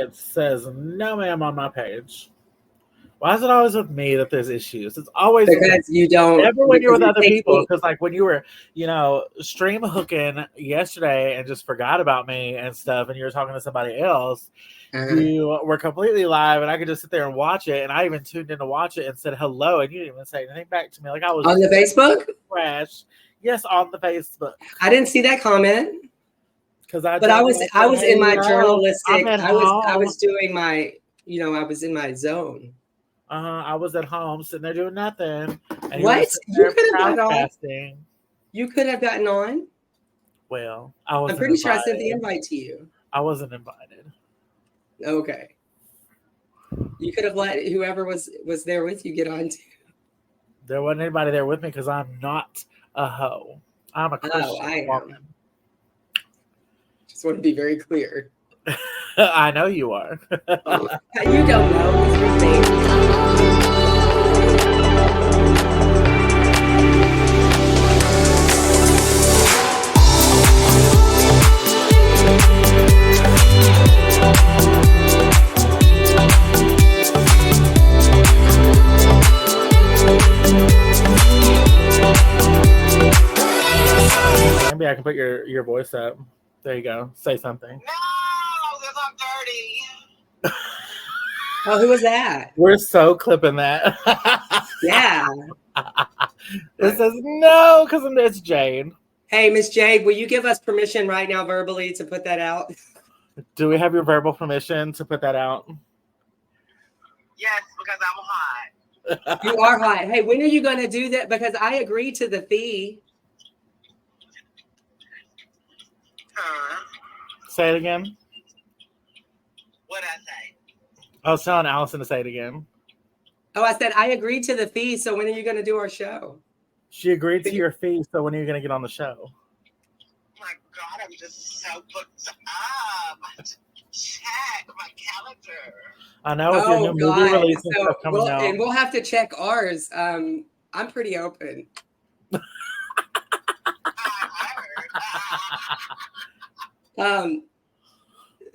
It says no, ma'am, on my page. Why is it always with me that there's issues? It's always because you don't. Never when you're with other people. Me. Because like when you were, stream hooking yesterday and just forgot about me and stuff, and you were talking to somebody else, you were completely live, and I could just sit there and watch it. And I even tuned in to watch it and said hello, and you didn't even say anything back to me. Like I was on the Facebook. Trash. Yes, on the Facebook. I didn't see that comment. Because I was in my journalistic. I was doing my, I was in my zone. I was at home sitting there doing nothing. And what? You could have gotten on. You could have gotten on. Well, I'm pretty sure I sent the invite to you. I wasn't invited. Okay. You could have let whoever was there with you get on too. There wasn't anybody there with me because I'm not a hoe. I'm a Christian woman. Just want to be very clear. I know you are. You don't know. Maybe I can put your voice up. There you go. Say something. No, because I'm dirty. Oh, who was that? We're so clipping that. Yeah. It says no, because it's Jade. Hey, Miss Jade, will you give us permission right now verbally to put that out? Do we have your verbal permission to put that out? Yes, because I'm hot. You are hot. Hey, when are you going to do that? Because I agreed to the fee. Say it again. What'd I say? I was telling Allison to say it again. Oh, I said I agreed to the fee. So when are you going to do our show? She agreed to your fee. So when are you going to get on the show? Oh my God, I'm just so booked up. Check my calendar. I know with your new movie release and stuff coming out. And we'll have to check ours. I'm pretty open.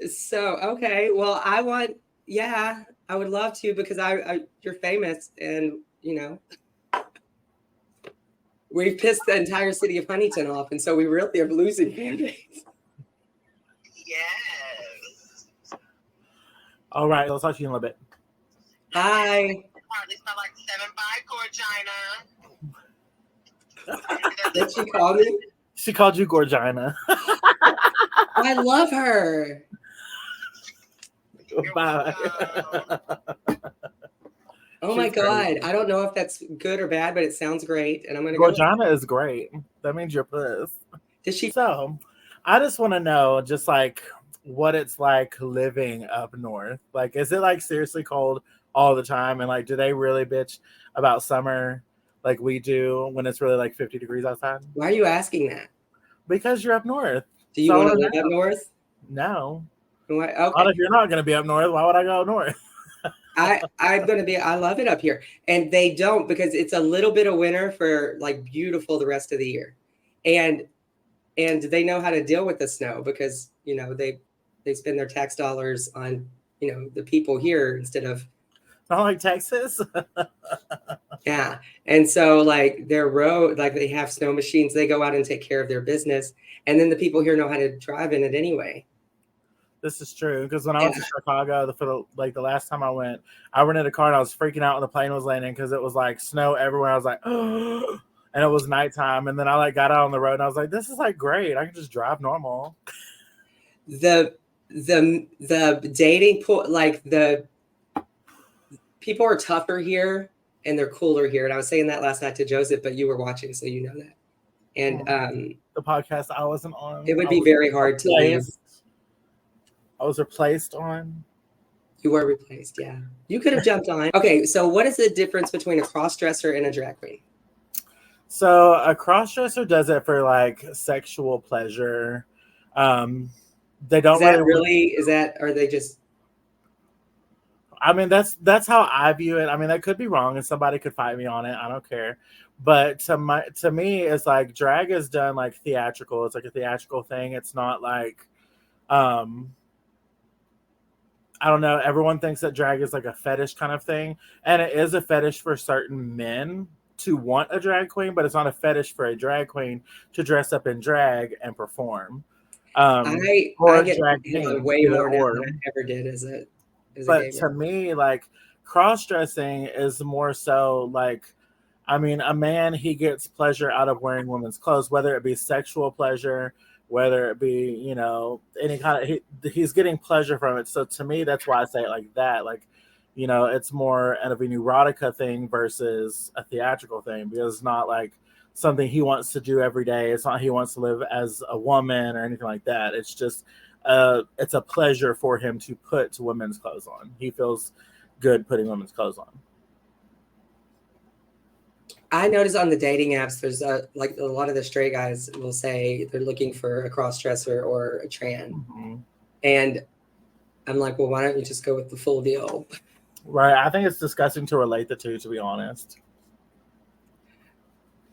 So okay, well, I would love to because you're famous and we've pissed the entire city of Huntington off, and so we really are losing fan base. Yes. All right, let's talk to you in a little bit. Bye. Hardly smell like 7 by Gorgina. Did she call me? She called you Gorgina. I love her. Bye. Oh my God. I don't know if that's good or bad, but it sounds great. And I'm going to Gorgina is great. That means you're puss. Did she? So I just want to know just like what it's like living up north. Like, is it like seriously cold all the time? And like, do they really bitch about summer like we do when it's really like 50 degrees outside? Why are you asking that? Because you're up north. Do you want to live up north? No. Okay. Not if you're not going to be up north. Why would I go north? I love it up here. And they don't, because it's a little bit of winter for like beautiful the rest of the year. And they know how to deal with the snow because, they spend their tax dollars on, the people here instead of. Not like Texas. Yeah. And so like their road, like they have snow machines, they go out and take care of their business. And then the people here know how to drive in it anyway. This is true because when I went to Chicago, the last time I went, I rented a car and I was freaking out when the plane was landing because it was like snow everywhere. I was like, oh, and it was nighttime. And then I like got out on the road and I was like, this is like great. I can just drive normal. The dating pool, like the people are tougher here and they're cooler here. And I was saying that last night to Joseph, but you were watching, so you know that. And the podcast I wasn't on. It would be very hard to leave. I was replaced on. You were replaced, yeah. You could have jumped on. Okay, so what is the difference between a cross-dresser and a drag queen? So a cross-dresser does it for like sexual pleasure. They don't are they just? I mean, that's how I view it. I mean, that could be wrong and somebody could fight me on it. I don't care. But to me, it's like drag is done like theatrical. It's like a theatrical thing. It's not like, I don't know, everyone thinks that drag is like a fetish kind of thing, and it is a fetish for certain men to want a drag queen, but it's not a fetish for a drag queen to dress up in drag and perform. I Or a get drag hit on king, way either more now or. than I ever did as a But gay to man. me, like cross dressing is more so like, I mean, a man, he gets pleasure out of wearing women's clothes, whether it be sexual pleasure, whether it be, you know, any kind of, he's getting pleasure from it. So to me, that's why I say it like that. Like, you know, it's more of an erotica thing versus a theatrical thing, because it's not like something he wants to do every day. It's not he wants to live as a woman or anything like that. It's just, it's a pleasure for him to put women's clothes on. He feels good putting women's clothes on. I notice on the dating apps, there's like a lot of the straight guys will say they're looking for a cross dresser or a trans, and I'm like, well, why don't you just go with the full deal? Right. I think it's disgusting to relate the two, to be honest.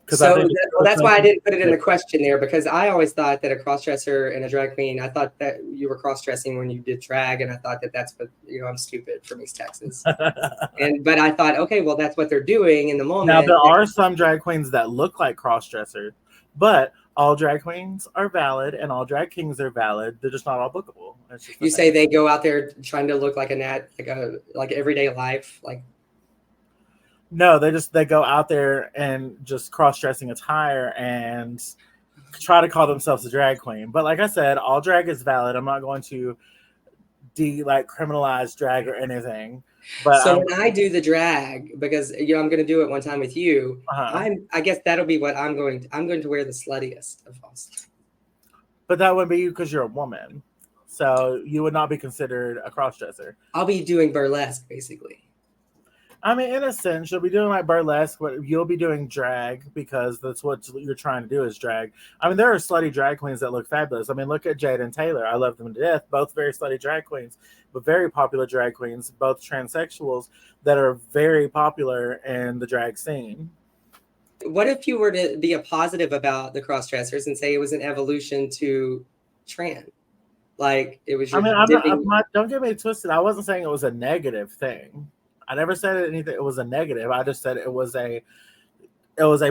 So that's why I didn't put it in the question there, because I always thought that a cross-dresser and a drag queen, I thought that you were cross-dressing when you did drag, and I thought that that's what, you know, I'm stupid from East Texas. But I thought, okay, well, that's what they're doing in the moment. Now, there are some drag queens that look like cross-dressers, but all drag queens are valid and all drag kings are valid. They're just not all bookable. You say they go out there trying to look like like everyday life, like. No, they go out there and just cross-dressing attire and try to call themselves a drag queen. But like I said, all drag is valid. I'm not going to criminalize drag or anything. But so when I do the drag, because you know I'm going to do it one time with you, I guess that'll be what I'm going to wear the sluttiest of us. But that wouldn't be you because you're a woman, so you would not be considered a cross-dresser. I'll be doing burlesque, basically. I mean, in a sense, you'll be doing like burlesque, but you'll be doing drag because that's what you're trying to do is drag. I mean, there are slutty drag queens that look fabulous. I mean, look at Jade and Taylor. I love them to death. Both very slutty drag queens, but very popular drag queens, both transsexuals that are very popular in the drag scene. What if you were to be a positive about the cross-dressers and say it was an evolution to trans? Like it was your don't get me twisted. I wasn't saying it was a negative thing. I never said anything. It was a negative. I just said it was a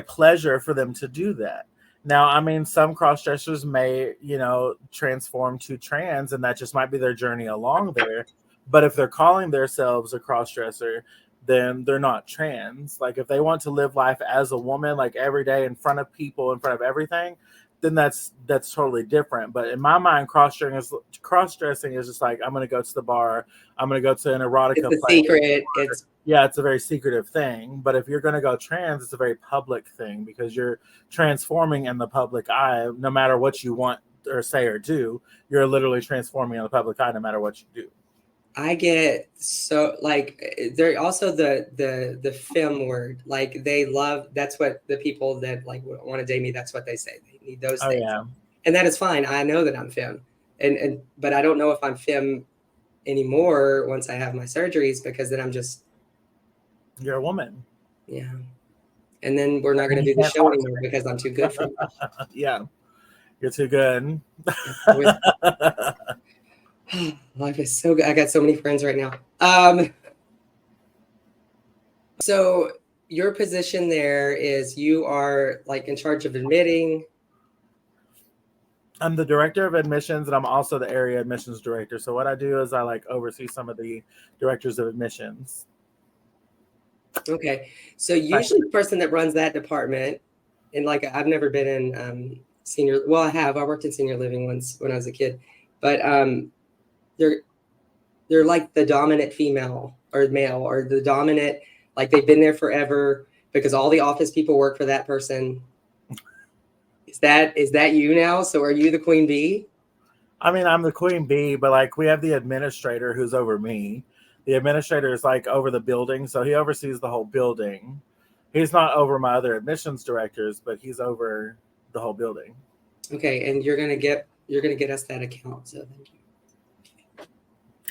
pleasure for them to do that. Now, I mean, some cross-dressers may, you know, transform to trans, and that just might be their journey along there. But if they're calling themselves a cross-dresser, then they're not trans. Like if they want to live life as a woman, like every day in front of people, in front of everything, then that's totally different. But in my mind, cross-dressing is just like, I'm going to go to the bar. I'm going to go to an erotica. It's a secret. It's a very secretive thing. But if you're going to go trans, it's a very public thing because you're transforming in the public eye. No matter what you want or say or do, you're literally transforming in the public eye no matter what you do. I get so like they're also the femme word, like they love, that's what the people that like want to date me, that's what they say, they need those things. Yeah. And that is fine. I know that I'm femme, and but I don't know if I'm femme anymore once I have my surgeries, because then I'm just, you're a woman. Yeah. And then we're not going to do the show anymore because I'm too good for you. Yeah, you're too good. Life is so good. I got so many friends right now. So your position there is you are like in charge of admitting. I'm the director of admissions, and I'm also the area admissions director. So what I do is I like oversee some of the directors of admissions. Okay. So usually the person that runs that department, and like I've never been in senior, well, I have. I worked in senior living once when I was a kid, but they're like the dominant female or male, or the dominant, like they've been there forever because all the office people work for that person. Is that you now? So are you the queen bee? I mean, I'm the queen bee, but like we have the administrator who's over me. The administrator is like over the building, so he oversees the whole building. He's not over my other admissions directors, but he's over the whole building. Okay, and you're gonna get us that account. So thank you.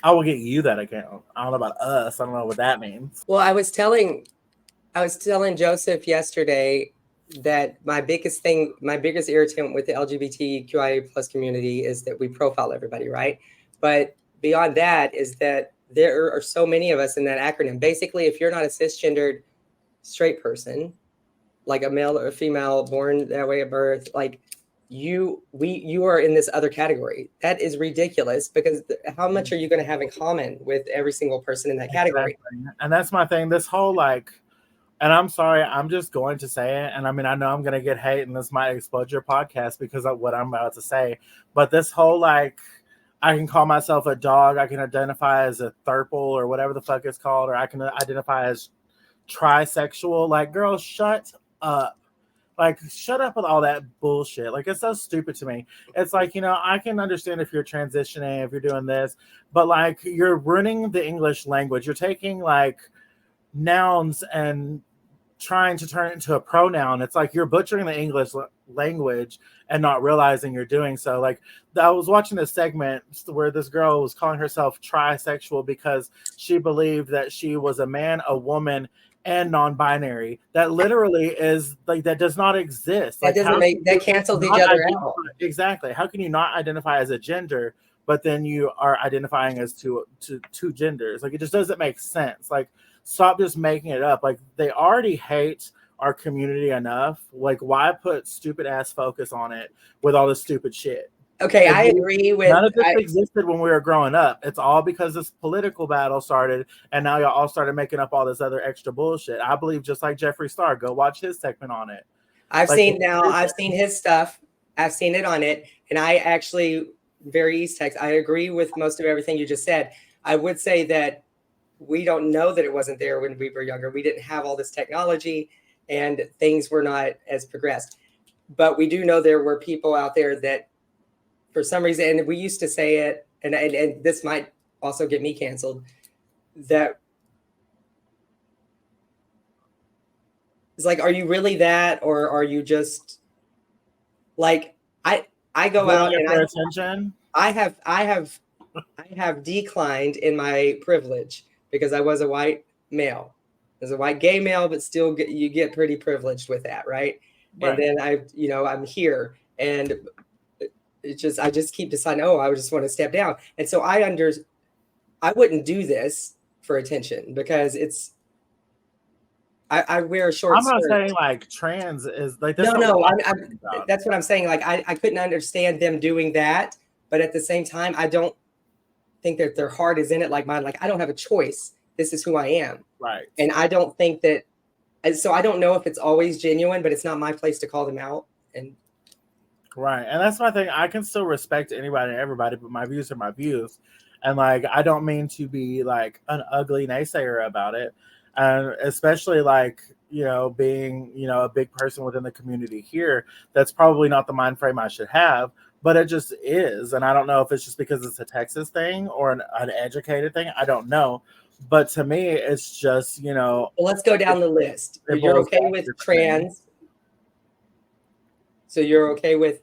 I will get you that account. I don't know about us. I don't know what that means. Well, I was telling Joseph yesterday that my biggest irritant with the LGBTQIA plus community is that we profile everybody, right? But beyond that is that there are so many of us in that acronym. Basically, if you're not a cisgendered straight person, like a male or a female born that way at birth, like you are in this other category. That is ridiculous, because how much are you going to have in common with every single person in that category? Exactly. And that's my thing. This whole like, and I'm sorry, I'm just going to say it. And I mean, I know I'm going to get hate, and this might explode your podcast because of what I'm about to say. But this whole like, I can call myself a dog. I can identify as a thurple or whatever the fuck it's called, or I can identify as trisexual. Like, girl, shut up. Like, shut up with all that bullshit. Like, it's so stupid to me. It's like, you know, I can understand if you're transitioning, if you're doing this, but like, you're ruining the English language. You're taking like nouns and trying to turn it into a pronoun. It's like you're butchering the English language and not realizing you're doing so. Like, I was watching this segment where this girl was calling herself trisexual because she believed that she was a man, a woman, and non-binary. That literally is like, that does not exist. That Like, doesn't make, that cancels each other out. Exactly. How can you not identify as a gender, but then you are identifying as two genders? Like, it just doesn't make sense. Like, stop just making it up. Like, they already hate our community enough. Like, why put stupid ass focus on it with all this stupid shit? Okay, I agree with. None of this existed when we were growing up. It's all because this political battle started, and now y'all all started making up all this other extra bullshit. I believe, just like Jeffree Star, go watch his segment on it. I've seen his stuff. I've seen it on it, and I actually, very East Texas, I agree with most of everything you just said. I would say that we don't know that it wasn't there when we were younger. We didn't have all this technology, and things were not as progressed. But we do know there were people out there that, for some reason, and we used to say it, and this might also get me canceled, that it's like, are you really that, or are you just like, I go out and attention. I have declined in my privilege because I was a white male. As a white gay male, but still you get pretty privileged with that, right? And then I'm here, and I just keep deciding, I just want to step down. And so I wouldn't do this for attention, because I wear a short I'm not skirt. saying like trans is like this. No, that's what I'm saying. Like, I couldn't understand them doing that, but at the same time, I don't think that their heart is in it like mine. Like, I don't have a choice. This is who I am. Right. And I don't think that, so I don't know if it's always genuine, but it's not my place to call them out. And right. And that's my thing. I can still respect anybody and everybody, but my views are my views. And like, I don't mean to be like an ugly naysayer about it. And especially like, you know, being, you know, a big person within the community here, that's probably not the mind frame I should have, but it just is. And I don't know if it's just because it's a Texas thing or an educated thing. I don't know. But to me, it's just, you know. Well, let's go down the list. You're okay with trans. So you're okay with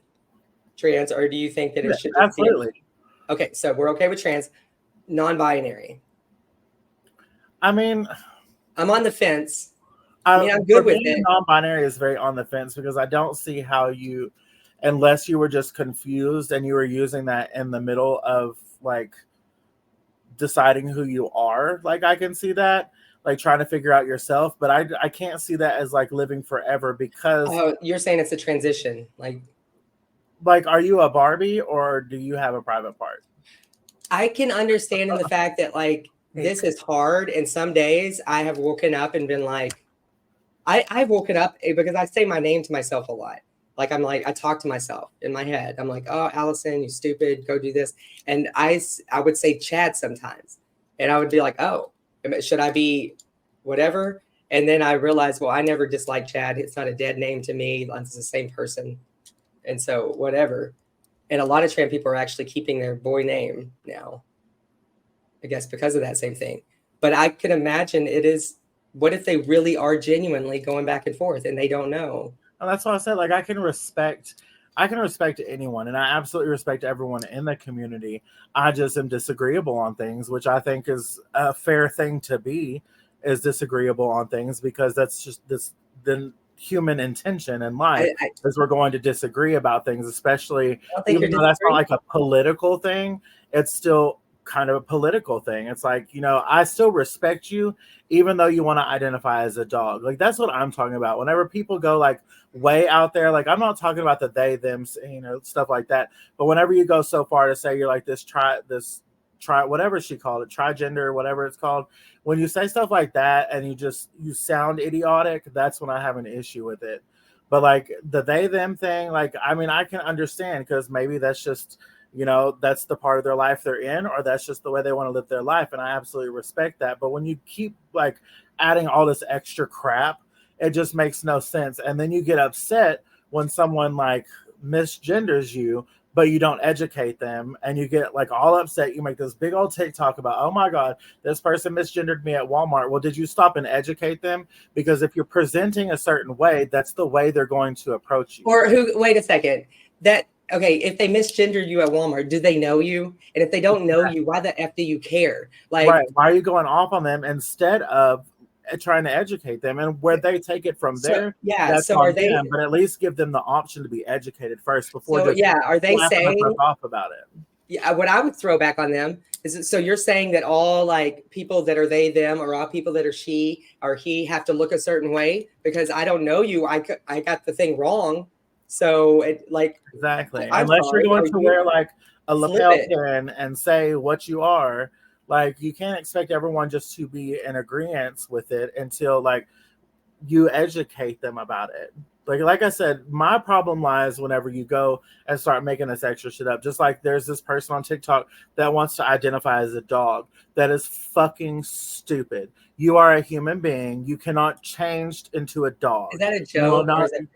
trans, or do you think that it should? Absolutely. Okay, so we're okay with trans. Non-binary. I mean, I'm on the fence. I mean, I'm good with it. Non-binary is very on the fence, because I don't see how you, unless you were just confused and you were using that in the middle of like deciding who you are. Like, I can see that, like trying to figure out yourself, but I can't see that as like living forever, because you're saying it's a transition. Like, are you a Barbie, or do you have a private part? I can understand in the fact that like this is hard, and some days I have woken up and been like, I've woken up because I say my name to myself a lot. Like, I talk to myself in my head. I'm like, oh, Allison, you stupid, go do this. And I would say Chad sometimes. And I would be like, oh, should I be whatever? And then I realized, well, I never disliked Chad. It's not a dead name to me. It's the same person. And so whatever. And a lot of trans people are actually keeping their boy name now, I guess, because of that same thing. But I can imagine what if they really are genuinely going back and forth and they don't know? And that's why I said, like, I can respect anyone, and I absolutely respect everyone in the community. I just am disagreeable on things, which I think is a fair thing to be, is disagreeable on things, because that's just the human intention in life, is we're going to disagree about things, especially even though that's not like a political thing. It's still kind of a political thing. It's like, you know, I still respect you, even though you want to identify as a dog. Like, that's what I'm talking about. Whenever people go like way out there, like, I'm not talking about the they, them, you know, stuff like that. But whenever you go so far to say you're like this, whatever she called it, trigender, whatever it's called, when you say stuff like that and you sound idiotic, that's when I have an issue with it. But like the they, them thing, like, I mean, I can understand because maybe that's just, you know, that's the part of their life they're in, or that's just the way they want to live their life. And I absolutely respect that. But when you keep like adding all this extra crap, it just makes no sense. And then you get upset when someone like misgenders you, but you don't educate them, and you get like all upset. You make this big old TikTok about, oh my God, this person misgendered me at Walmart. Well, did you stop and educate them? Because if you're presenting a certain way, that's the way they're going to approach you. Or wait a second. Okay, if they misgendered you at Walmart, do they know you? And if they don't know you, why the F do you care? Like, right. Why are you going off on them instead of trying to educate them? And where they take it from there, that's so on are they them, but at least give them the option to be educated first before are they saying off about it? Yeah, what I would throw back on them is, so you're saying that all like people that are they, them, or all people that are she or he have to look a certain way because I don't know you. I got the thing wrong. So it like exactly, unless you're going to wear like a lapel pin and say what you are, like you can't expect everyone just to be in agreement with it until like you educate them about it. Like I said, my problem lies whenever you go and start making this extra shit up. Just like there's this person on TikTok that wants to identify as a dog. That is fucking stupid. You are a human being. You cannot change into a dog. Is that a joke?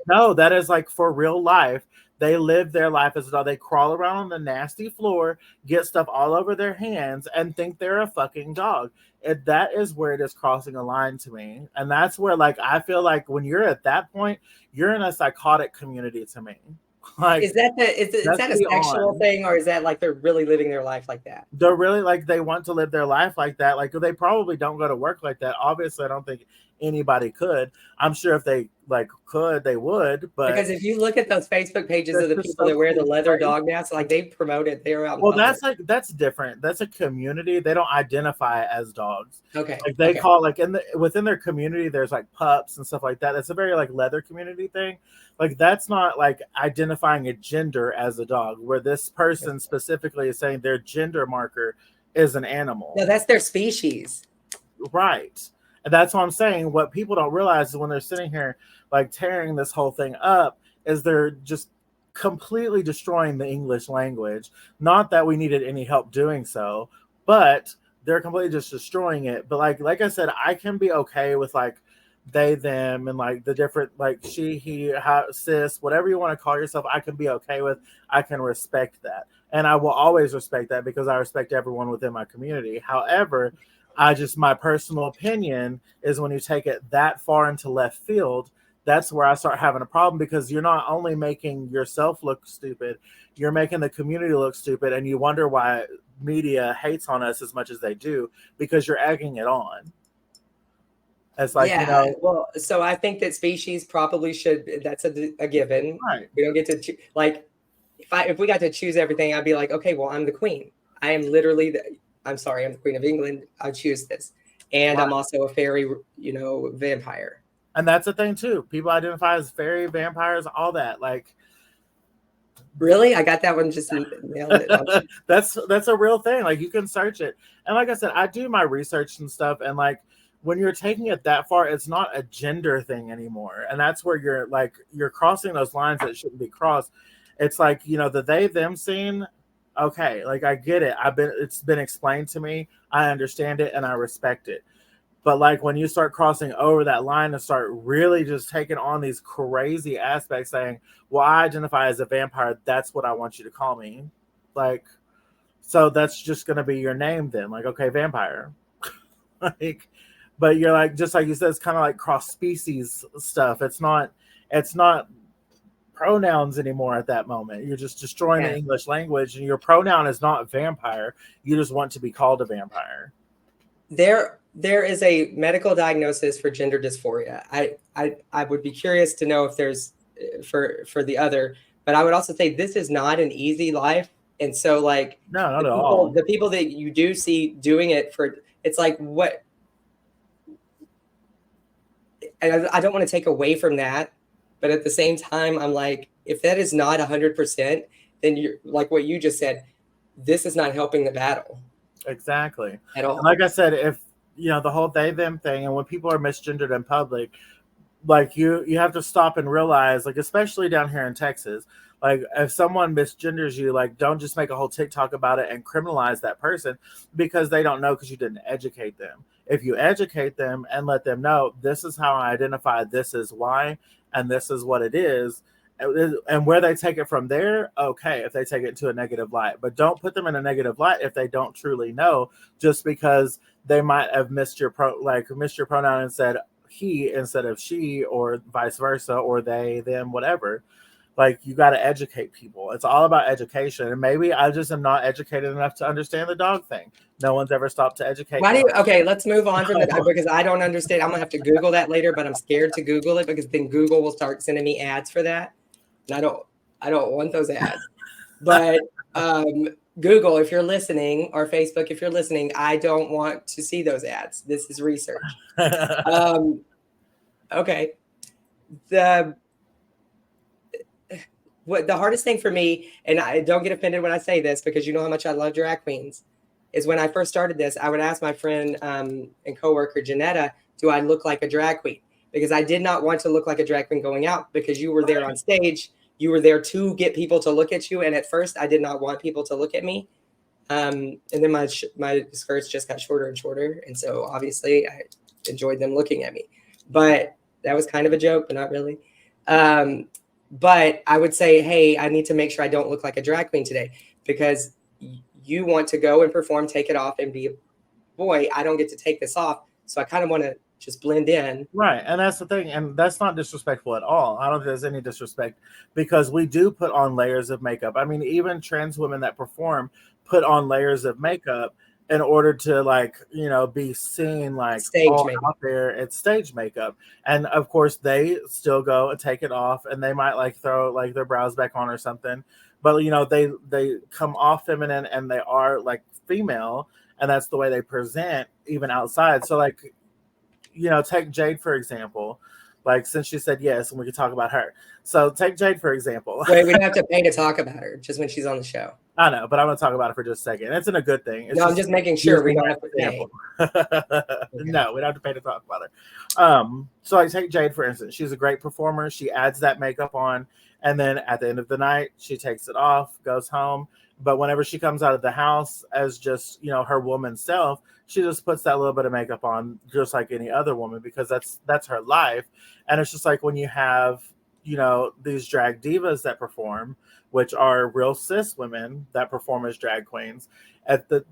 No, that is like for real life. They live their life as a dog. They crawl around on the nasty floor, get stuff all over their hands, and think they're a fucking dog. And that is where it is crossing a line to me. And that's where, like, I feel like when you're at that point, you're in a psychotic community to me. Like, is that a sexual thing, or is that like they're really living their life like that? They're really like they want to live their life like that. Like they probably don't go to work like that. Obviously, I don't think anybody could. I'm sure if they like could, they would. But because if you look at those Facebook pages of the people that wear the leather dog masks, like they promote it, they're out. Well, that's different. That's a community. They don't identify as dogs. Okay. Like they call like within their community, there's like pups and stuff like that. It's a very like leather community thing. Like that's not like identifying a gender as a dog, where this person specifically is saying their gender marker is an animal. No, that's their species. Right. And that's what I'm saying. What people don't realize is when they're sitting here like tearing this whole thing up is they're just completely destroying the English language. Not that we needed any help doing so, but they're completely just destroying it. But like I said, I can be okay with like they, them, and like the different like she, he, cis, whatever you want to call yourself, I can be okay with. I can respect that. And I will always respect that because I respect everyone within my community. However, my personal opinion is when you take it that far into left field, that's where I start having a problem, because you're not only making yourself look stupid, you're making the community look stupid, and you wonder why media hates on us as much as they do, because you're egging it on. It's like, you know. Well, so I think that species probably should, that's a given. Right. We don't get to, like, if we got to choose everything, I'd be like, okay, well, I'm the queen. I am literally I'm the Queen of England. I choose this. And I'm also a fairy, vampire. And that's the thing too. People identify as fairy, vampires, all that. Like, really? I got that one just nailed it. That's a real thing. Like, you can search it. And like I said, I do my research and stuff. And like, when you're taking it that far, it's not a gender thing anymore. And that's where you're crossing those lines that shouldn't be crossed. It's like, the they, them scene. Okay, like I get it. It's been explained to me. I understand it and I respect it. But like when you start crossing over that line and start really just taking on these crazy aspects, saying, well, I identify as a vampire, that's what I want you to call me. Like, so that's just gonna be your name then. Like, okay, vampire. Like, but you're like, just like you said, it's kind of like cross species stuff. It's not pronouns anymore at that moment. You're just destroying the English language, and your pronoun is not vampire. You just want to be called a vampire. There is a medical diagnosis for gender dysphoria. I would be curious to know if there's for the other, but I would also say this is not an easy life. And so like No, not at all. The people that you do see doing it for, it's like what, and I don't want to take away from that, but at the same time, I'm like, if that is not 100%, then you're like what you just said, this is not helping the battle. Exactly. At all. And like I said, if the whole they them thing, and when people are misgendered in public, like you have to stop and realize, like especially down here in Texas, like if someone misgenders you, like don't just make a whole TikTok about it and criminalize that person because they don't know, because you didn't educate them. If you educate them and let them know, this is how I identify, this is why, and this is what it is, and where they take it from there, okay, if they take it to a negative light. But don't put them in a negative light if they don't truly know, just because they might have missed your pronoun and said he instead of she, or vice versa, or they, them, whatever. Like, you got to educate people. It's all about education. And maybe I just am not educated enough to understand the dog thing. No one's ever stopped to educate me. Okay, let's move on from that, because I don't understand. I'm gonna have to Google that later, but I'm scared to Google it because then Google will start sending me ads for that. And I don't want those ads. But Google, if you're listening, or Facebook, if you're listening, I don't want to see those ads. This is research. Okay. The hardest thing for me, and I don't get offended when I say this because you know how much I love drag queens, is when I first started this, I would ask my friend and coworker Janetta, do I look like a drag queen? Because I did not want to look like a drag queen going out, because you were there on stage. You were there to get people to look at you. And at first I did not want people to look at me. And then my skirts just got shorter and shorter. And so obviously I enjoyed them looking at me, but that was kind of a joke, but not really. But I would say, hey, I need to make sure I don't look like a drag queen today, because you want to go and perform, take it off and be a boy. I don't get to take this off. So I kind of want to just blend in. Right. And that's the thing. And that's not disrespectful at all. I don't think there's any disrespect, because we do put on layers of makeup. I mean, even trans women that perform put on layers of makeup in order to, like, be seen, like, stage all makeup out there. It's stage makeup. And of course they still go and take it off, and they might like throw like their brows back on or something. But they come off feminine, and they are like female, and that's the way they present even outside. So like, take Jade, for example. Like, since she said yes, and we could talk about her. So take Jade, for example. Wait, we don't have to pay to talk about her, just when she's on the show. I know, but I'm going to talk about it for just a second. It's in a good thing. I'm just making sure we don't have to pay. Okay. No, we don't have to pay to talk about her. So I take Jade, for instance. She's a great performer. She adds that makeup on, and then at the end of the night, she takes it off, goes home. But whenever she comes out of the house as just, her woman self, she just puts that little bit of makeup on just like any other woman, because that's her life. And it's just like when you have, these drag divas that perform, which are real cis women that perform as drag queens is that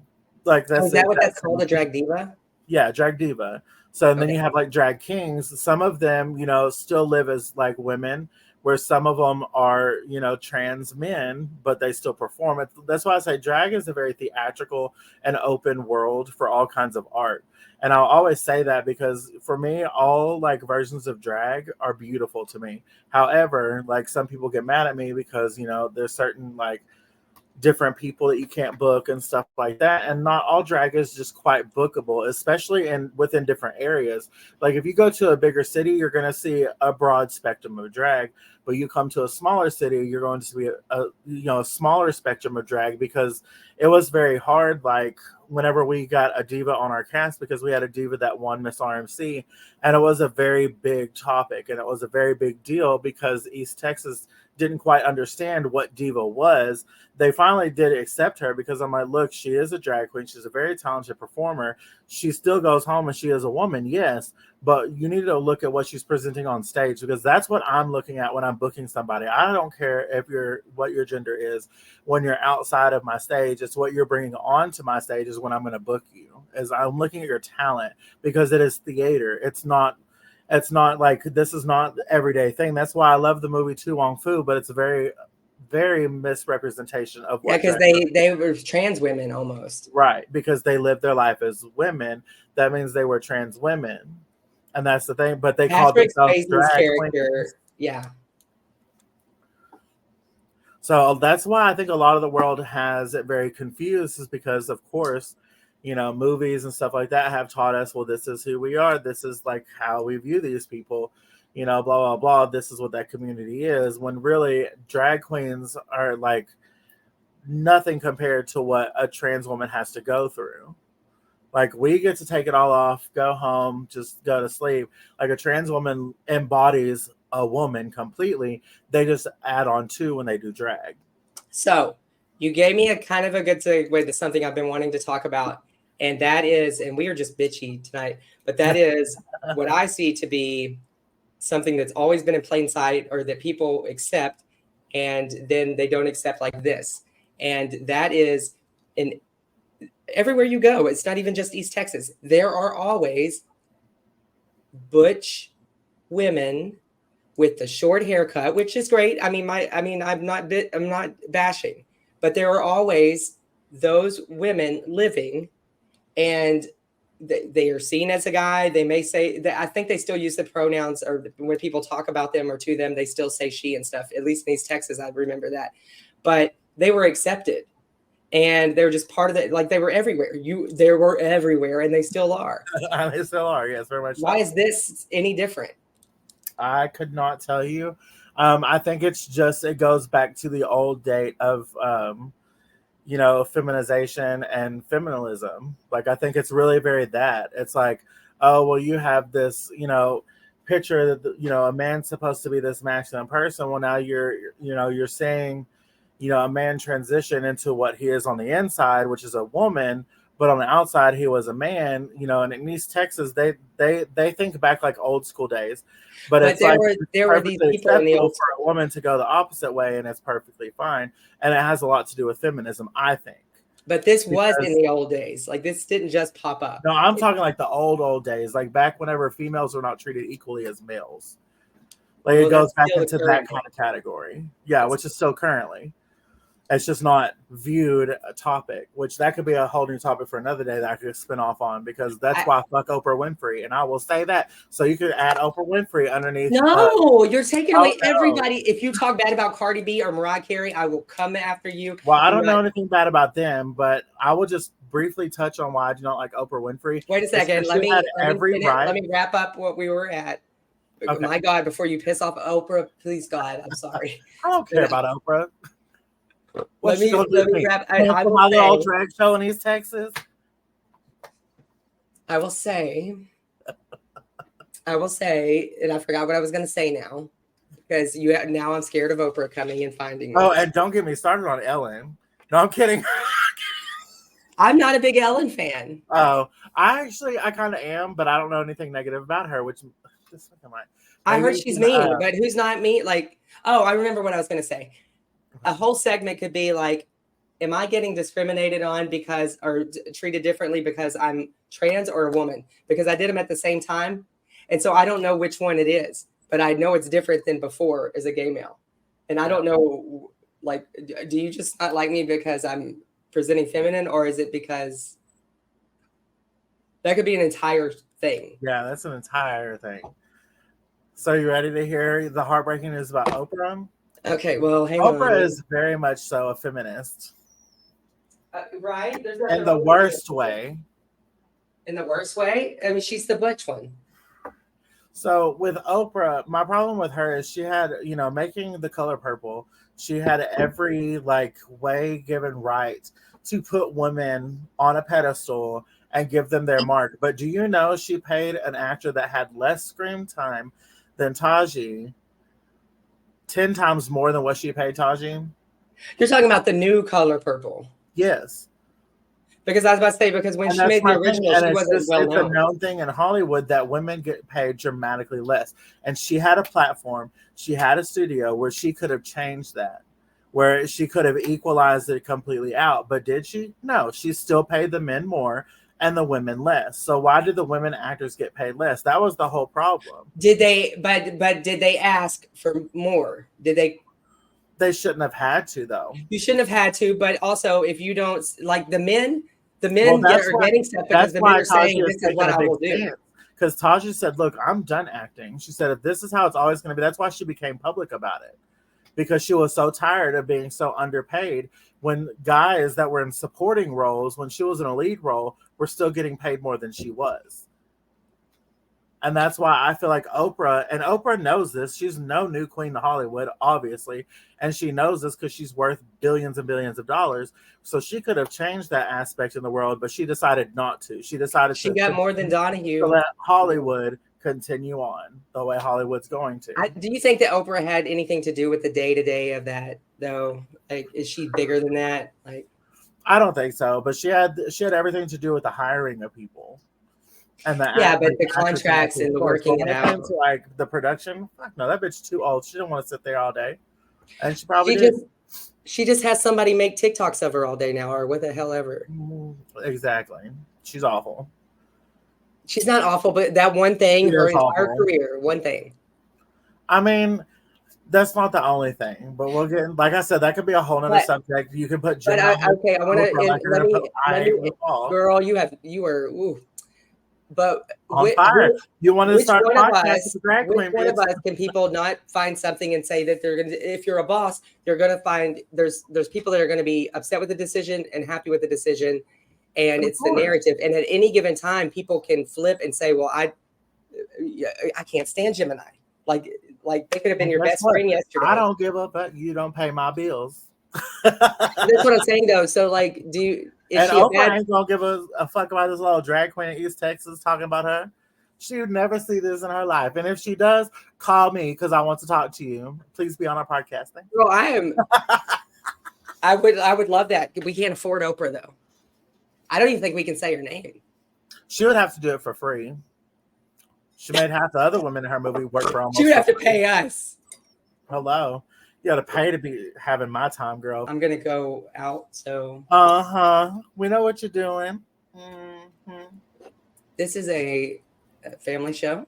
what that's called, a drag diva? Yeah, drag diva. So and then you have like drag kings. Some of them, still live as like women, where some of them are, trans men, but they still perform it. That's why I say drag is a very theatrical and open world for all kinds of art. And I'll always say that, because for me, all like versions of drag are beautiful to me. However, like, some people get mad at me because, there's certain like different people that you can't book and stuff like that, and not all drag is just quite bookable, especially within different areas. Like, if you go to a bigger city, you're going to see a broad spectrum of drag, but you come to a smaller city, you're going to see a smaller spectrum of drag, because it was very hard, like whenever we got a diva on our cast, because we had a diva that won Miss RMC, and it was a very big topic, and it was a very big deal because East Texas didn't quite understand what diva was. They finally did accept her, because I'm like, look, she is a drag queen. She's a very talented performer. She still goes home and she is a woman, yes, but you need to look at what she's presenting on stage, because that's what I'm looking at when I'm booking somebody. I don't care what your gender is. When you're outside of my stage, it's what you're bringing onto my stage is when I'm going to book you. As I'm looking at your talent, because it is theater. It's not like, this is not the everyday thing. That's why I love the movie Tu Wong Fu, but it's a very, very misrepresentation of what. Yeah, because they were trans women almost. Right, because they lived their life as women. That means they were trans women, and that's the thing. But they called themselves drag character, queens. yeah. So that's why I think a lot of the world has it very confused, is because, of course, movies and stuff like that have taught us, well, this is who we are. This is like how we view these people, blah, blah, blah. This is what that community is. When really drag queens are like nothing compared to what a trans woman has to go through. Like, we get to take it all off, go home, just go to sleep. Like, a trans woman embodies a woman completely. They just add on to when they do drag. So you gave me a kind of a good segue to something I've been wanting to talk about. And that is, and we are just bitchy tonight, but that is what I see to be something that's always been in plain sight, or that people accept, and then they don't accept, like this. And that is everywhere you go. It's not even just East Texas. There are always butch women with the short haircut, which is great. I'm not bashing, but there are always those women living, and they are seen as a guy. They may say that, I think they still use the pronouns, or when people talk about them or to them, they still say she and stuff. At least in East Texas, I remember that. But they were accepted, and they're just part of it. Like, they were everywhere. They were everywhere, and they still are. They still are, yes, very much. Why is this any different? I could not tell you. I think it goes back to the old date of, feminization and feminism. Like, I think it's really very that. It's like, oh, well, you have this, picture that, a man's supposed to be this masculine person. Well, now you're saying, a man transition into what he is on the inside, which is a woman, but on the outside he was a man. And in East Texas, they think back like old school days, but it's there were these people in the old for a woman to go the opposite way, and it's perfectly fine. And it has a lot to do with feminism, I think. But this was in the old days. Like, this didn't just pop up. No, I'm talking like the old days, like back whenever females were not treated equally as males. Like, it goes back into that kind of category. Yeah, which is still currently. It's just not viewed a topic, which that could be a whole new topic for another day that I could spin off on, because that's why I fuck Oprah Winfrey. And I will say that. So you could add Oprah Winfrey underneath. No, you're taking away everybody. If you talk bad about Cardi B or Mariah Carey, I will come after you. Well, I don't know anything bad about them, but I will just briefly touch on why I do not like Oprah Winfrey. Wait a second. Let me wrap up what we were at. Okay. My God, before you piss off Oprah, please, God, I'm sorry. I don't care about Oprah. Let me grab. I will say, old drag show in East Texas. I will say, and I forgot what I was going to say now, because now I'm scared of Oprah coming and finding me. Oh, and don't get me started on Ellen. No, I'm kidding. I'm not a big Ellen fan. Oh, I kind of am, but I don't know anything negative about her. Which I heard she's mean, but who's not mean? Like, oh, I remember what I was going to say. A whole segment could be like, am I getting discriminated on or treated differently because I'm trans or a woman? Because I did them at the same time. And so I don't know which one it is, but I know it's different than before as a gay male. And I don't know, like, do you just not like me because I'm presenting feminine, or is it because that could be an entire thing? Yeah, that's an entire thing. So you ready to hear the heartbreaking news about Oprah? Okay, well, hang on. Oprah is very much so a feminist. Right? In the worst way. In the worst way? I mean, she's the butch one. So with Oprah, my problem with her is she had, making The Color Purple, she had every way given right to put women on a pedestal and give them their mark. But do you know she paid an actor that had less screen time than Taji 10 times more than what she paid Taji? You're talking about the new Color Purple. Yes. Because I was about to say, because when she made the original, she wasn't well known. It's a known thing in Hollywood that women get paid dramatically less. And she had a platform, she had a studio where she could have changed that, where she could have equalized it completely out. But did she? No, she still paid the men more and the women less. So why did the women actors get paid less? That was the whole problem. Did they? But did they ask for more? Did they? They shouldn't have had to, though. You shouldn't have had to. But also, if you don't like the men are getting stuff because the men are saying this is what I will do. Because Taji said, "Look, I'm done acting." She said, "If this is how it's always going to be," that's why she became public about it. because she was so tired of being so underpaid when guys that were in supporting roles, when she was in a lead role, were still getting paid more than she was. And that's why I feel like Oprah knows this. She's no new queen to Hollywood, obviously. And she knows this because she's worth billions and billions of dollars. So she could have changed that aspect in the world, but she decided not to. She decided she got more than Donahue. To let Hollywood continue on the way Hollywood's going to. Do you think that Oprah had anything to do with the day-to-day of that, though? Like, is she bigger than that? Like, I don't think so, but she had everything to do with the hiring of people. And but the contracts and the working it out. To, like the production, fuck no, that bitch too old. She didn't want to sit there all day, and she probably did. She just has somebody make TikToks of her all day now, or what the hell ever. Exactly, she's awful. She's not awful, but that one thing, her entire career, one thing. I mean, that's not the only thing, but we'll get. Like I said, that could be a whole nother subject. You can put. But okay, I want to. Girl, you are. Ooh. But on fire. You want to start podcasting? Which one of us can people not find something and say that they're going to? If you're a boss, you're going to find there's people that are going to be upset with the decision and happy with the decision, and it's the narrative. And at any given time, people can flip and say, "Well, I can't stand Gemini." Like they could have been your best friend yesterday. I don't give up. You don't pay my bills. That's what I'm saying, though. So, like, do you? And Oprah ain't gonna give a fuck about this little drag queen in East Texas talking about her. She would never see this in her life. And if she does, call me because I want to talk to you. Please be on our podcast. Well, I am. I would love that. We can't afford Oprah though. I don't even think we can say her name. She would have to do it for free. She made half the other women in her movie work for almost. She would have to pay us. Hello. You got to pay to be having my time, girl. I'm going to go out, so. We know what you're doing. Mm-hmm. This is a family show.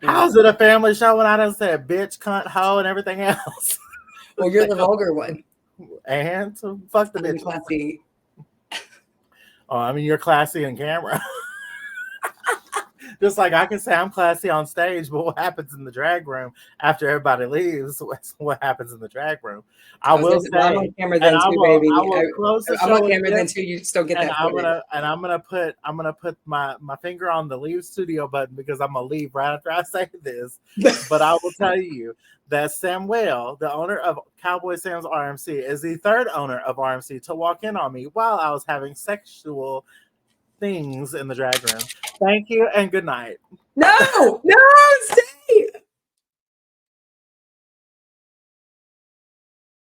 How's it a family show when I done said bitch, cunt, hoe, and everything else? Well, you're the vulgar one. And so fuck the bitch. Classy. Oh, I mean, you're classy in camera. Just like I can say I'm classy on stage, but what happens in the drag room after everybody leaves? What happens in the drag room? I will say, I'm on camera then too, baby. I'm on camera then too. You just don't get that. I'm gonna put my finger on the leave studio button because I'm gonna leave right after I say this. But I will tell you that Samuel, the owner of Cowboy Sam's RMC, is the third owner of RMC to walk in on me while I was having sexual things in the drag room. Thank you and good night. No, stay.